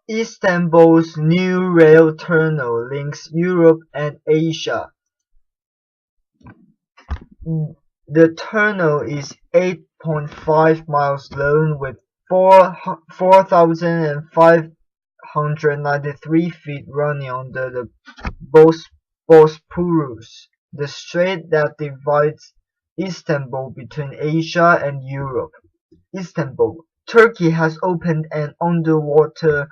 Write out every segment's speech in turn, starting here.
Istanbul's new rail tunnel links Europe and Asia. The tunnel is 8.5 miles long with 4,593 feet running under the Bosporus, the strait that divides Istanbul between Asia and Europe. Istanbul, Turkey has opened an underwater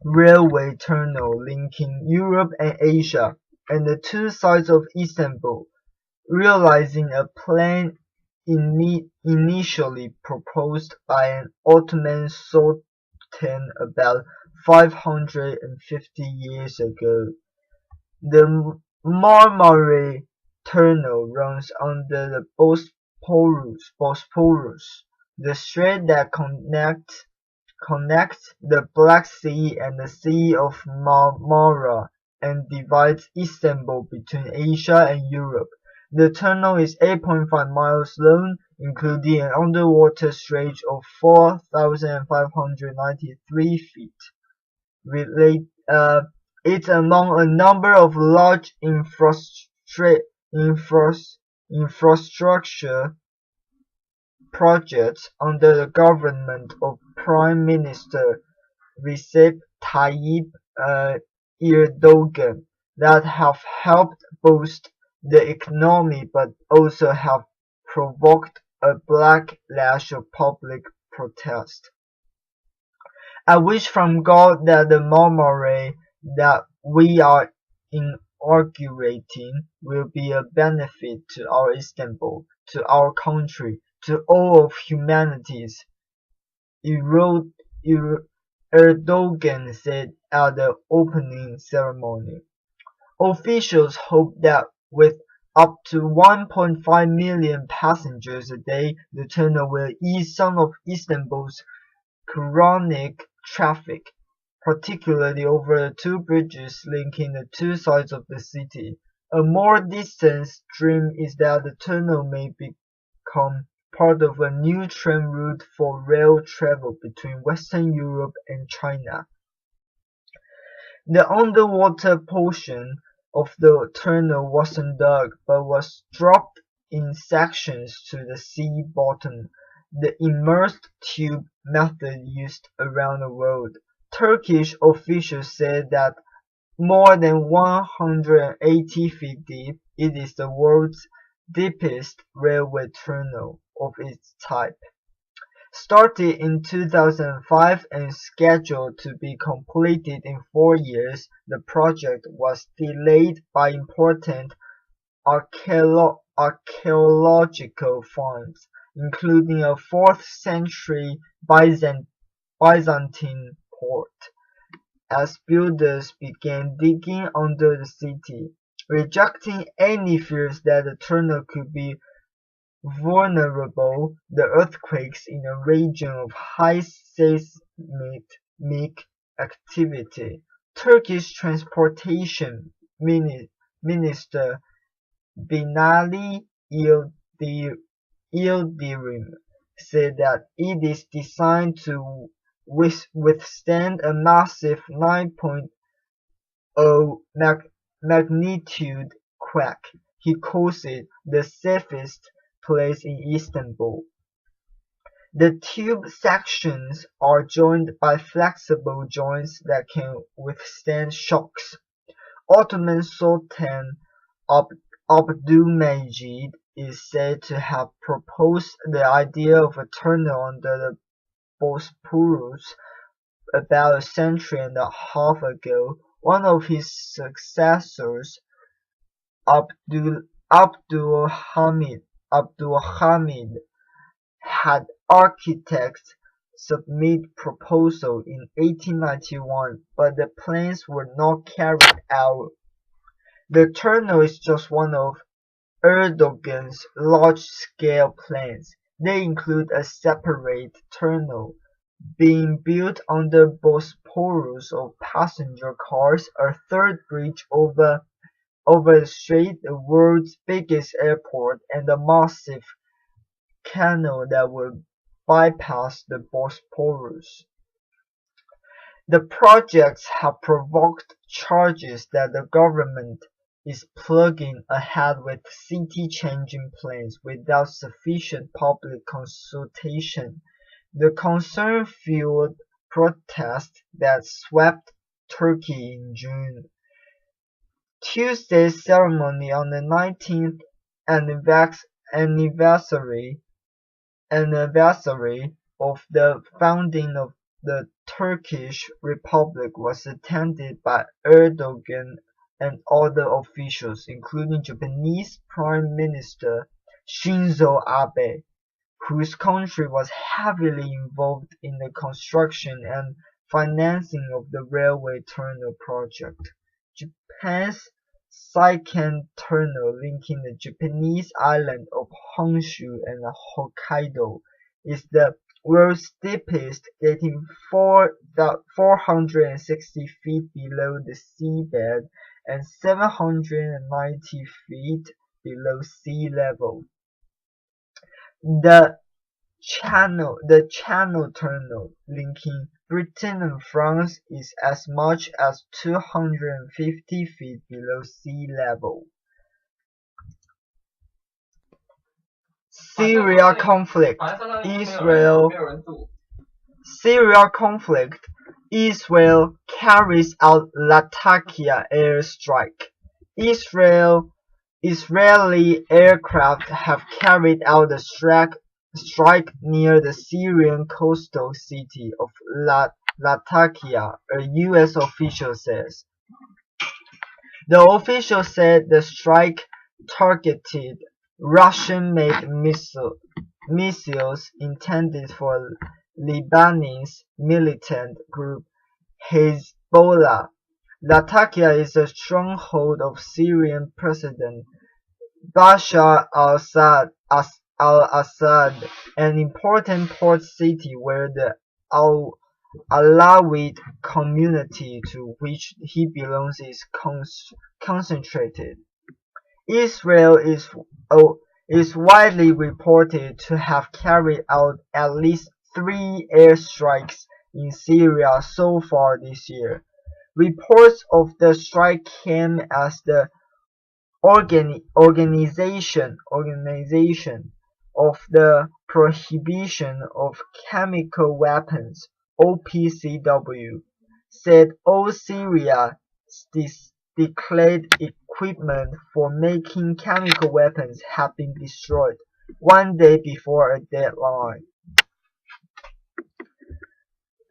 railway tunnel linking Europe and Asia, and the two sides of Istanbul, realizing a plan initially proposed by an Ottoman sultan about 550 years ago. The Marmara Tunnel runs under the Bosporus, the strait that connects the Black Sea and the Sea of Marmara and divides Istanbul between Asia and Europe. The tunnel is 8.5 miles long, including an underwater stretch of 4,593 feet. It's among a number of large infrastructure projects under the government of Prime Minister Recep Tayyip Erdogan that have helped boost the economy but also have provoked a backlash of public protest. I wish from God that the Marmara that we are inaugurating will be a benefit to our Istanbul, to our country, to all of humanities, Erdogan said at the opening ceremony. Officials hope that with up to 1.5 million passengers a day, the tunnel will ease some of Istanbul's chronic traffic, particularly over the two bridges linking the two sides of the city. A more distant dream is that the tunnel may become part of a new train route for rail travel between Western Europe and China. The underwater portion of the tunnel wasn't dug, but was dropped in sections to the sea bottom, the immersed tube method used around the world. Turkish officials said that more than 180 feet deep, it is the world's deepest railway tunnel of its type. Started in 2005 and scheduled to be completed in 4 years, the project was delayed by important archaeological finds, including a 4th century Byzantine port, as builders began digging under the city, rejecting any fears that the tunnel could be vulnerable to earthquakes in a region of high seismic activity. Turkish Transportation Minister Binali Yildirim said that it is designed to withstand a massive 9.0 magnitude quake. He calls it the safest place in Istanbul. The tube sections are joined by flexible joints that can withstand shocks. Ottoman Sultan Abdülmecid is said to have proposed the idea of a tunnel under the Bosporus about a century and a half ago. One of his successors, Abdulhamid had architects submit proposal in 1891, but the plans were not carried out. The tunnel is just one of Erdogan's large-scale plans. They include a separate tunnel being built under Bosporus of passenger cars, a third bridge over the strait, the world's biggest airport, and a massive canal that will bypass the Bosporus. The projects have provoked charges that the government is plugging ahead with city-changing plans without sufficient public consultation. The concern fueled protests that swept Turkey in June. Tuesday's ceremony on the 19th anniversary of the founding of the Turkish Republic was attended by Erdogan and other officials, including Japanese Prime Minister Shinzo Abe, whose country was heavily involved in the construction and financing of the railway tunnel project. Japan's Seikan Tunnel, linking the Japanese island of Honshu and Hokkaido, is the world's steepest, getting 460 feet below the seabed and 790 feet below sea level. The Channel Tunnel, linking Britain and France, is as much as 250 feet below sea level. Syria conflict. Israel carries out Latakia airstrike. Israeli aircraft have carried out a strike near the Syrian coastal city of Latakia, a U.S. official says. The official said the strike targeted Russian-made missiles intended for Lebanese militant group Hezbollah. Latakia is a stronghold of Syrian President Bashar al-Assad, an important port city where the Alawite community to which he belongs is concentrated. Israel is widely reported to have carried out at least 3 airstrikes in Syria so far this year. Reports of the strike came as the Organization of the Prohibition of Chemical Weapons (OPCW) said all Syria's declared equipment for making chemical weapons had been destroyed 1 day before a deadline.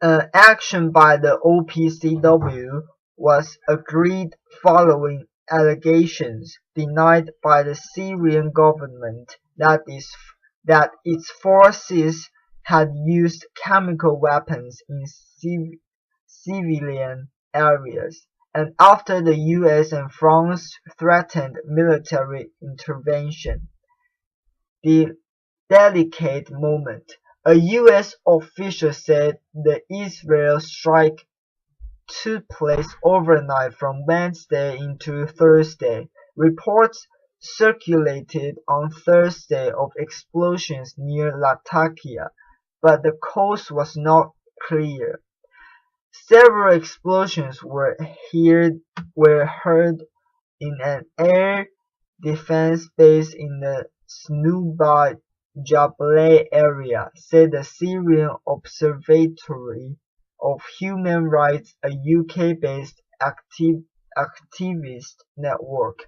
Action by the OPCW was agreed following allegations denied by the Syrian government that its forces had used chemical weapons in civilian areas, and after the US and France threatened military intervention. The delicate moment. A U.S. official said the Israel strike took place overnight from Wednesday into Thursday. Reports circulated on Thursday of explosions near Latakia, but the cause was not clear. Several explosions were heard in an air defense base in the Snubba Jabal area, said the Syrian Observatory of Human Rights, a UK-based activist network.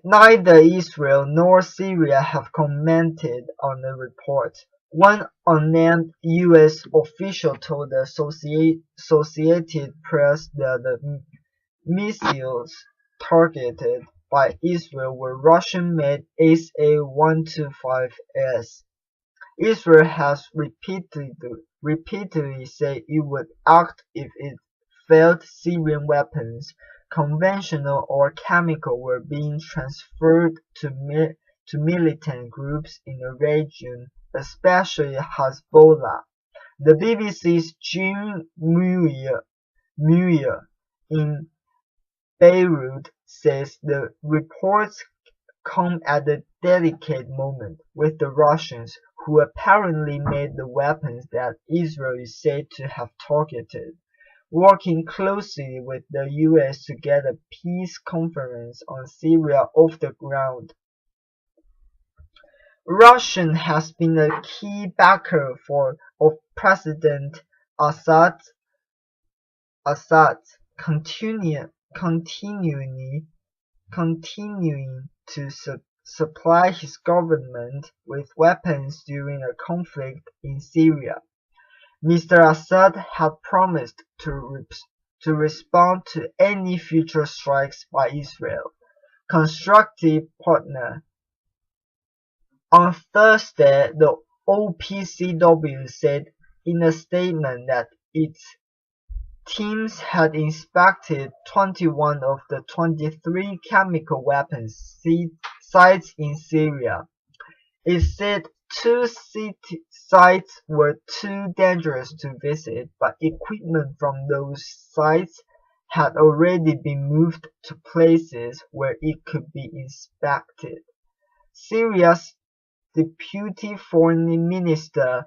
Neither Israel nor Syria have commented on the report. One unnamed U.S. official told the Associated Press that the missiles targeted by Israel were Russian-made SA-125S. Israel has repeatedly said it would act if it felt Syrian weapons, conventional or chemical, were being transferred to militant groups in the region, especially Hezbollah. The BBC's Jim Muir in Beirut says the reports come at a delicate moment, with the Russians, who apparently made the weapons that Israel is said to have targeted, working closely with the US to get a peace conference on Syria off the ground. Russia has been a key backer of President Assad's continuing to supply his government with weapons during a conflict in Syria. Mr. Assad had promised to respond to any future strikes by Israel, constructive partner. On Thursday, the OPCW said in a statement that its teams had inspected 21 of the 23 chemical weapons sites in Syria. It said two sites were too dangerous to visit, but equipment from those sites had already been moved to places where it could be inspected. Syria's Deputy Foreign Minister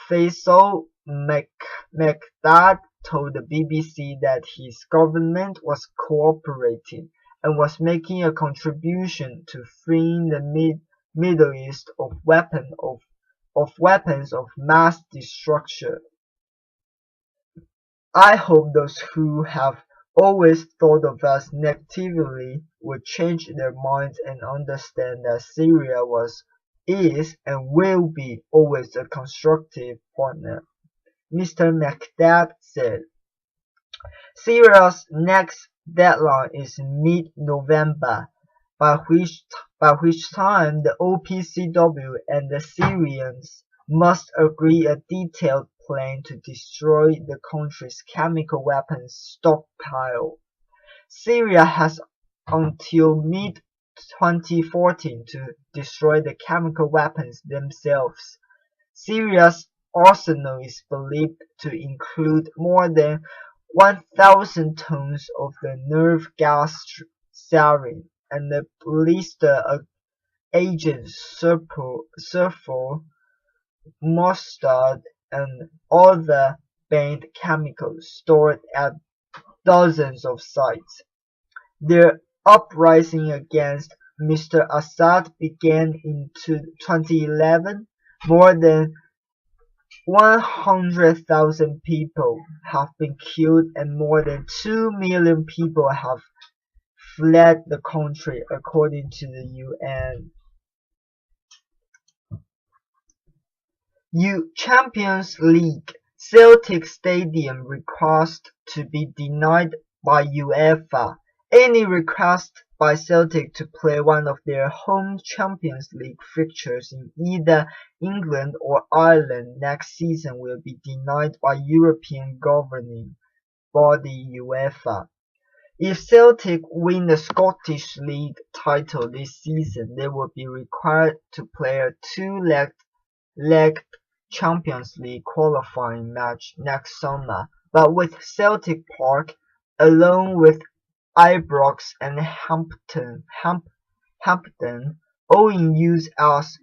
Faisal Mekdad told the BBC that his government was cooperating and was making a contribution to freeing the Middle East of weapons of mass destruction. I hope those who have always thought of us negatively will change their minds and understand that Syria is and will be always a constructive partner, Mr. Mekdad said. Syria's next deadline is mid-November, by which time the OPCW and the Syrians must agree a detailed plan to destroy the country's chemical weapons stockpile. Syria has until mid-2014 to destroy the chemical weapons themselves. Syria's arsenal is believed to include more than 1,000 tons of the nerve gas sarin and the blister agent sulfur, mustard, and other banned chemicals stored at dozens of sites. Their uprising against Mr. Assad began in 2011. More than 100,000 people have been killed and more than 2 million people have fled the country, according to the UN. Champions League Celtic Stadium request to be denied by UEFA. Any request by Celtic to play one of their home Champions League fixtures in either England or Ireland next season will be denied by European governing body UEFA. If Celtic win the Scottish League title this season, they will be required to play a two-legged Champions League qualifying match next summer, but with Celtic Park, along with Ibrox and Hampden, all in use as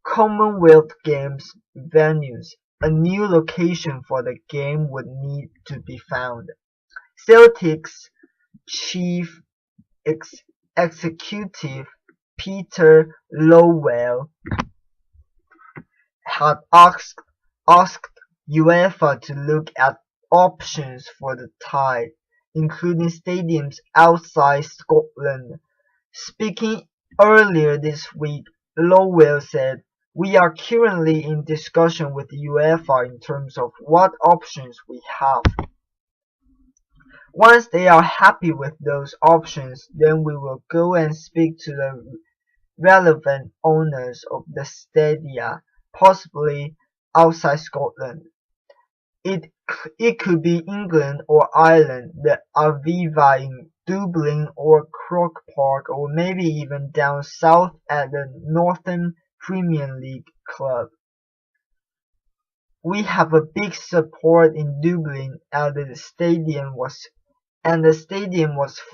Commonwealth Games venues, a new location for the game would need to be found. Celtic's Chief Executive Peter Lowell had asked UEFA to look at options for the tie, including stadiums outside Scotland. Speaking earlier this week, Lowell said, "We are currently in discussion with UEFA in terms of what options we have. Once they are happy with those options, then we will go and speak to the relevant owners of the stadia, possibly outside Scotland. It could be England or Ireland, the Aviva in Dublin or Croke Park, or maybe even down south at the Northern Premier League club. We have a big support in Dublin and the stadium was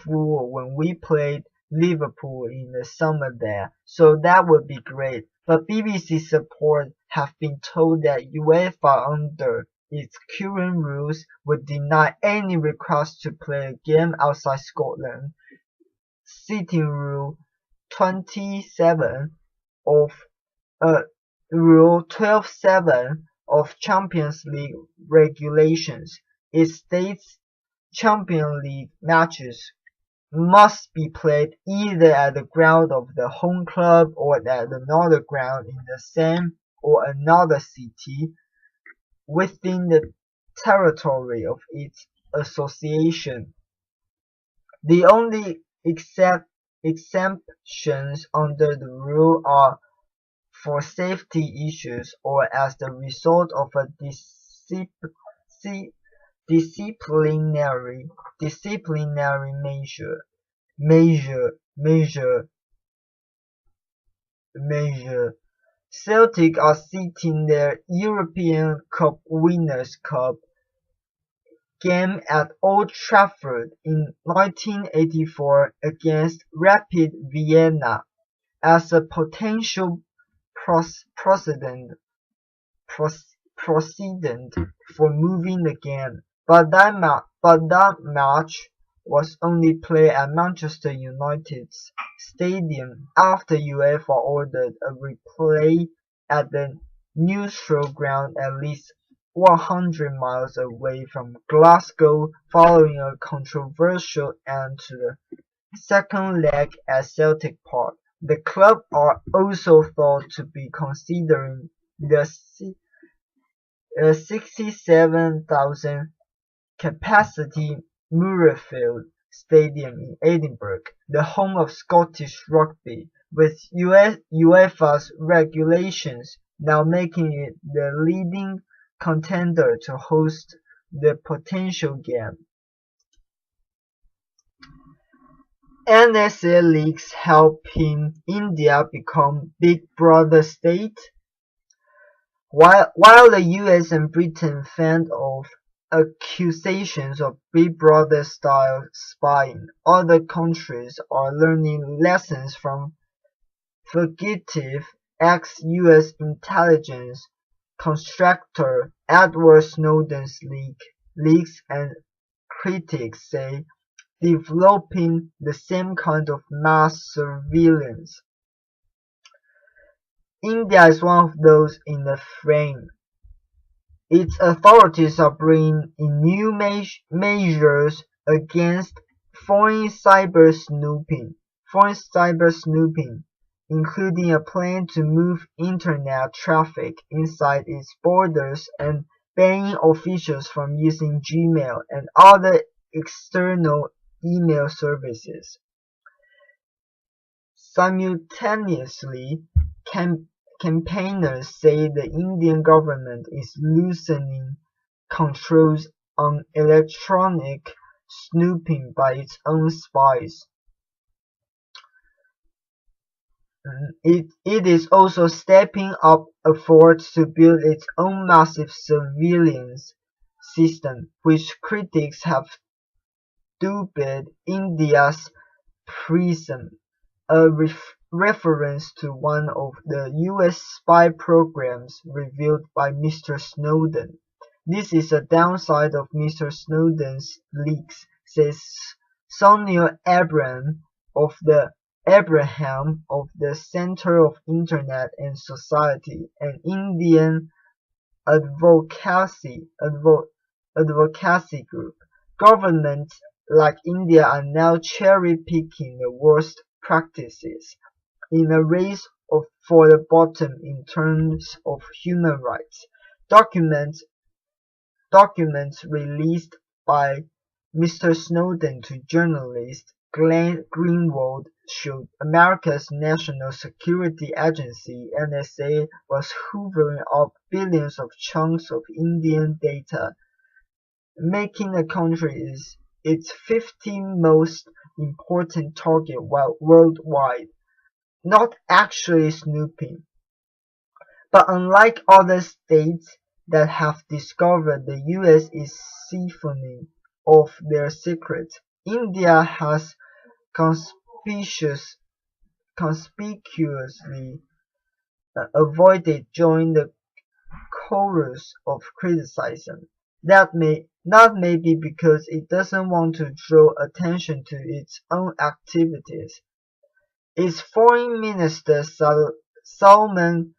full when we played Liverpool in the summer there, so that would be great. But BBC support have been told that UEFA under its current rules would deny any request to play a game outside Scotland, citing Rule 27 of Rule 12.7 of Champions League regulations. It states Champions League matches must be played either at the ground of the home club or at another ground in the same or another city within the territory of its association. The only exemptions under the rule are for safety issues or as the result of a disciplinary measure. Celtic are seating their European Cup Winners' Cup game at Old Trafford in 1984 against Rapid Vienna as a potential precedent for moving the game, but that match was only played at Manchester United's stadium after UEFA ordered a replay at the neutral ground at least 100 miles away from Glasgow following a controversial end to the second leg at Celtic Park. The club are also thought to be considering the 67,000 capacity Murrayfield Stadium in Edinburgh, the home of Scottish rugby, with UEFA's regulations now making it the leading contender to host the potential game. NSA leaks helping India become Big Brother state. While the US and Britain fend off accusations of Big Brother-style spying, other countries are learning lessons from fugitive ex-US intelligence contractor Edward Snowden's leaks, and critics say developing the same kind of mass surveillance. India is one of those in the frame. Its authorities are bringing in new measures against foreign cyber snooping, including a plan to move internet traffic inside its borders and banning officials from using Gmail and other external email services. Simultaneously, campaigners say the Indian government is loosening controls on electronic snooping by its own spies. It is also stepping up efforts to build its own massive surveillance system, which critics have dubbed India's PRISM, a reference to one of the US spy programs revealed by Mr. Snowden. This is a downside of Mr. Snowden's leaks, says Sunil Abraham of the Center of Internet and Society, an Indian advocacy group. Governments like India are now cherry-picking the worst practices in a race for the bottom in terms of human rights. Documents released by Mr. Snowden to journalist Glenn Greenwald showed America's National Security Agency (NSA) was hoovering up billions of chunks of Indian data, making the country its 15th most important target worldwide. Not actually snooping. But unlike other states that have discovered the US is siphoning off their secrets, India has conspicuously avoided joining the chorus of criticism. That may be because it doesn't want to draw attention to its own activities. Its Foreign Minister Salman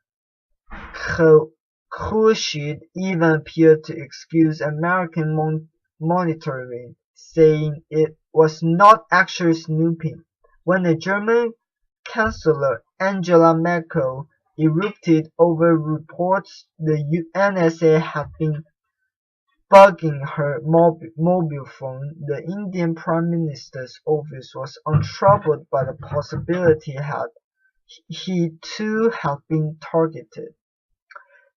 Khurshid even appeared to excuse American monitoring, saying it was not actually snooping. When the German Chancellor Angela Merkel erupted over reports the NSA had been bugging her mobile phone, the Indian Prime Minister's office was untroubled by the possibility he too had been targeted.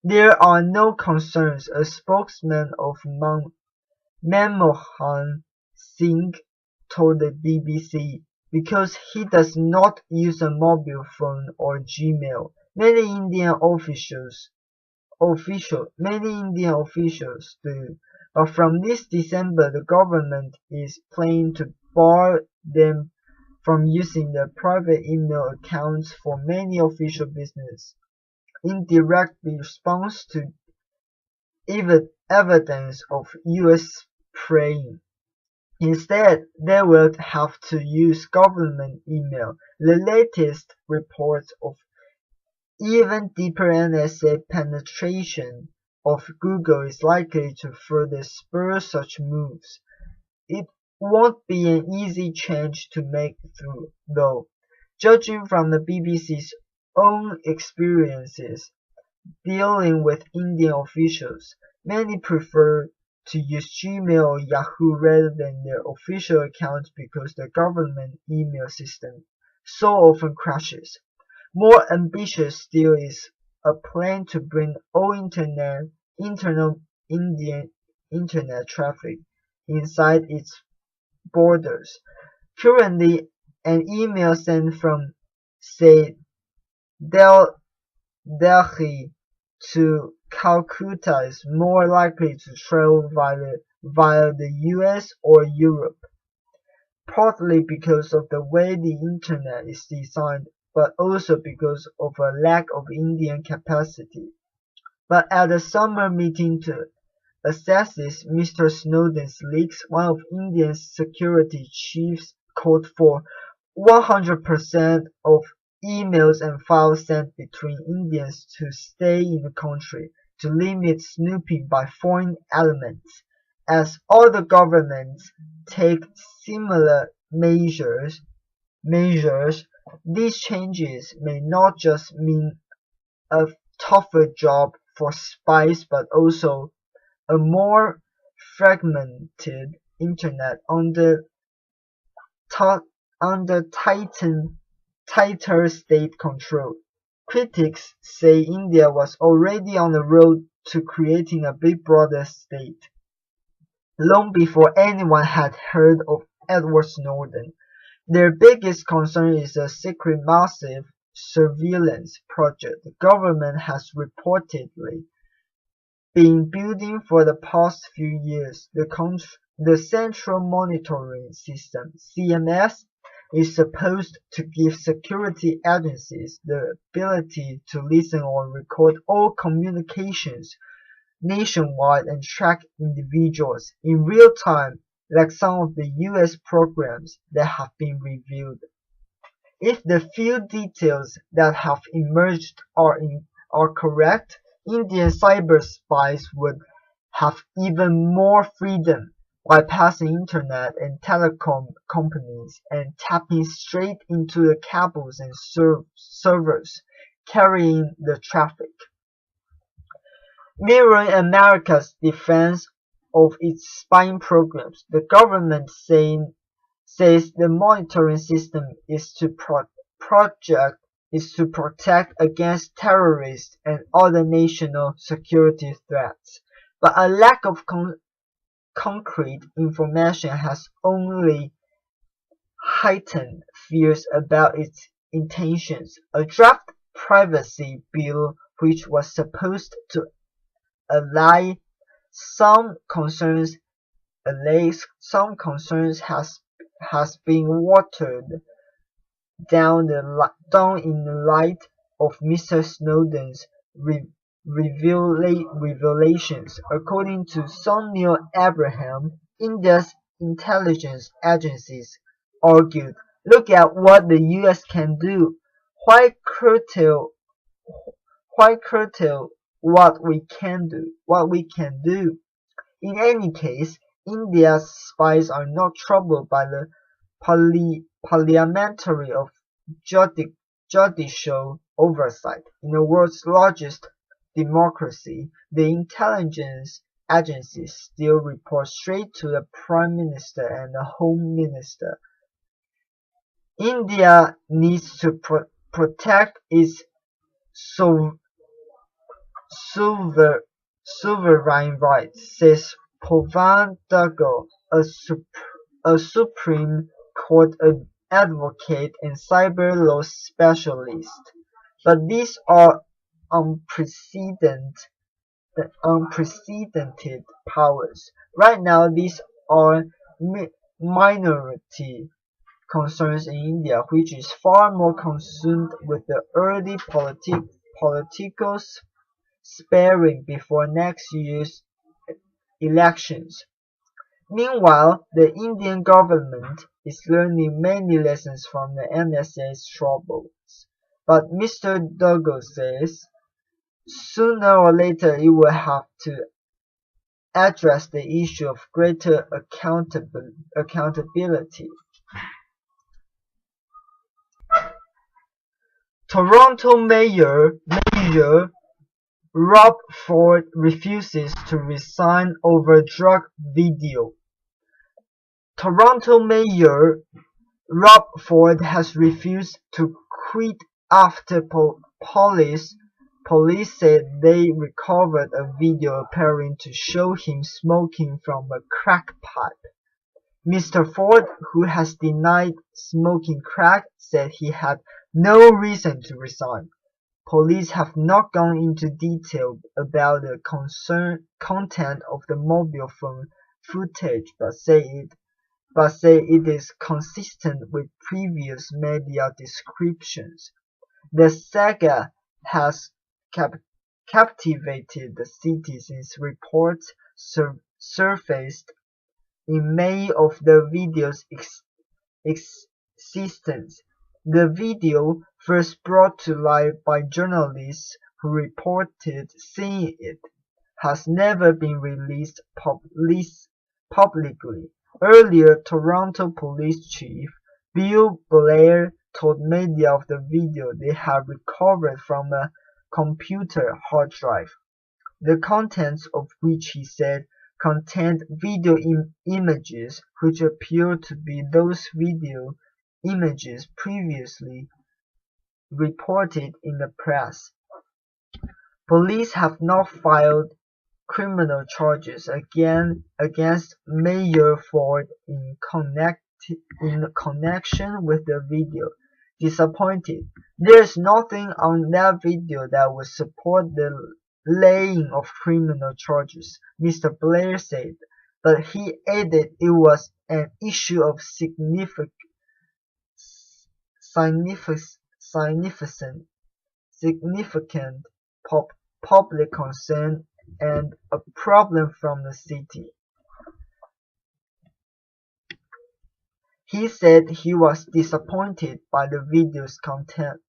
There are no concerns, a spokesman of Manmohan Singh told the BBC, because he does not use a mobile phone or Gmail. Many Indian officials do, but from this December the government is planning to bar them from using their private email accounts for many official business, in direct response to evidence of US praying. Instead, they will have to use government email. The latest reports of even deeper NSA penetration of Google is likely to further spur such moves. It won't be an easy change to make through, though. Judging from the BBC's own experiences dealing with Indian officials, many prefer to use Gmail or Yahoo rather than their official accounts because the government email system so often crashes. More ambitious still is a plan to bring all internal Indian internet traffic inside its borders. Currently, an email sent from, say, Delhi to Calcutta is more likely to travel via the US or Europe, partly because of the way the internet is designed, but also because of a lack of Indian capacity. But at a summer meeting to assess Mr. Snowden's leaks, one of India's security chiefs called for 100% of emails and files sent between Indians to stay in the country, to limit snooping by foreign elements. As other governments take similar measures, these changes may not just mean a tougher job for spies but also a more fragmented internet under tighter state control. Critics say India was already on the road to creating a Big Brother state, long before anyone had heard of Edward Snowden. Their biggest concern is a secret massive surveillance project the government has reportedly been building for the past few years. The Central Monitoring System (CMS) is supposed to give security agencies the ability to listen or record all communications nationwide and track individuals in real time, like some of the US programs that have been revealed. If the few details that have emerged are correct, Indian cyber spies would have even more freedom, bypassing internet and telecom companies and tapping straight into the cables and servers carrying the traffic. Mirroring America's defense of its spying programs, the government says the monitoring system is to protect against terrorist and other national security threats, but a lack of concrete information has only heightened fears about its intentions. A draft privacy bill which was supposed to allay some concerns has been watered down in the light of Mr. Snowden's revelations. According to Sunil Abraham, India's intelligence agencies argued, "Look at what the US can do. Why curtail why curtail what we can do?" In any case, India's spies are not troubled by the parliamentary of judicial oversight. In the world's largest democracy, the intelligence agencies still report straight to the Prime Minister and the Home Minister. India needs to protect its sovereign rights, says Pavan Duggal, a Supreme Court advocate and cyber law specialist. But these are unprecedented powers. Right now, these are minority concerns in India, which is far more consumed with the early political sparring before next year's elections. Meanwhile, the Indian government is learning many lessons from the NSA's troubles. But Mr. Duggal says, sooner or later it will have to address the issue of greater accountability. Toronto Mayor Rob Ford refuses to resign over drug video. Toronto Mayor Rob Ford has refused to quit after police said they recovered a video appearing to show him smoking from a crack pipe. Mr. Ford, who has denied smoking crack, said he had no reason to resign. Police have not gone into detail about the content of the mobile phone footage, but say it is consistent with previous media descriptions. The saga has captivated the city since reports surfaced in May of the video's existence. The video, first brought to light by journalists who reported seeing it, has never been released publicly. Earlier, Toronto Police Chief Bill Blair told media of the video they had recovered from a computer hard drive, the contents of which he said contained video images which appeared to be those video images previously reported in the press. Police have not filed criminal charges against Mayor Ford in connection with the video. Disappointed, there is nothing on that video that would support the laying of criminal charges, Mr. Blair said, but he added it was an issue of significant public concern and a problem from the city. He said he was disappointed by the video's content.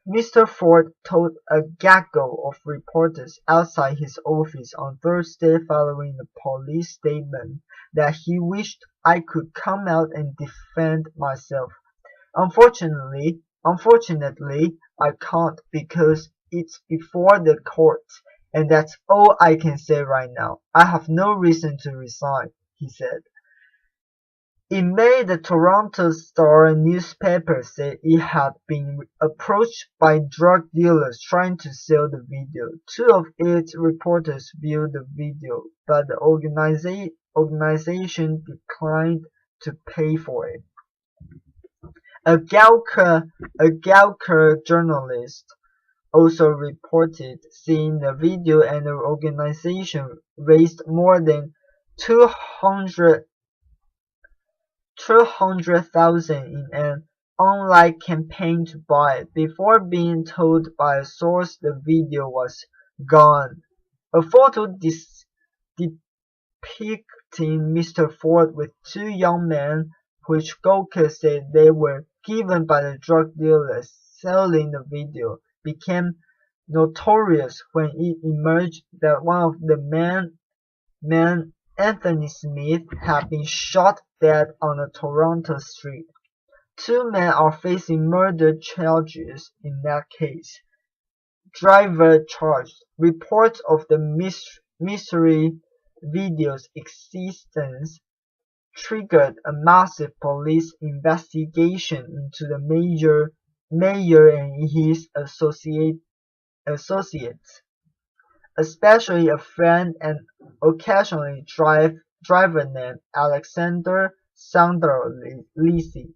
Mr. Ford told a gaggle of reporters outside his office on Thursday following the police statement that he wished I could come out and defend myself. Unfortunately, I can't because it's before the courts, and that's all I can say right now. I have no reason to resign, he said. In May, the Toronto Star newspaper said it had been approached by drug dealers trying to sell the video. Two of its reporters viewed the video, but the organization declined to pay for it. A Gawker journalist also reported seeing the video, and the organization raised more than $200,000 in an online campaign to buy it, before being told by a source the video was gone. A photo depicting Mr. Ford with two young men, which Gawker said they were given by the drug dealers selling the video, became notorious when it emerged that one of the men, Anthony Smith, had been shot dead on a Toronto street. Two men are facing murder charges in that case. Driver charged. Reports of the mystery video's existence triggered a massive police investigation into the mayor and his associates, especially a friend and occasionally driver named Alexander Sandor Lisi.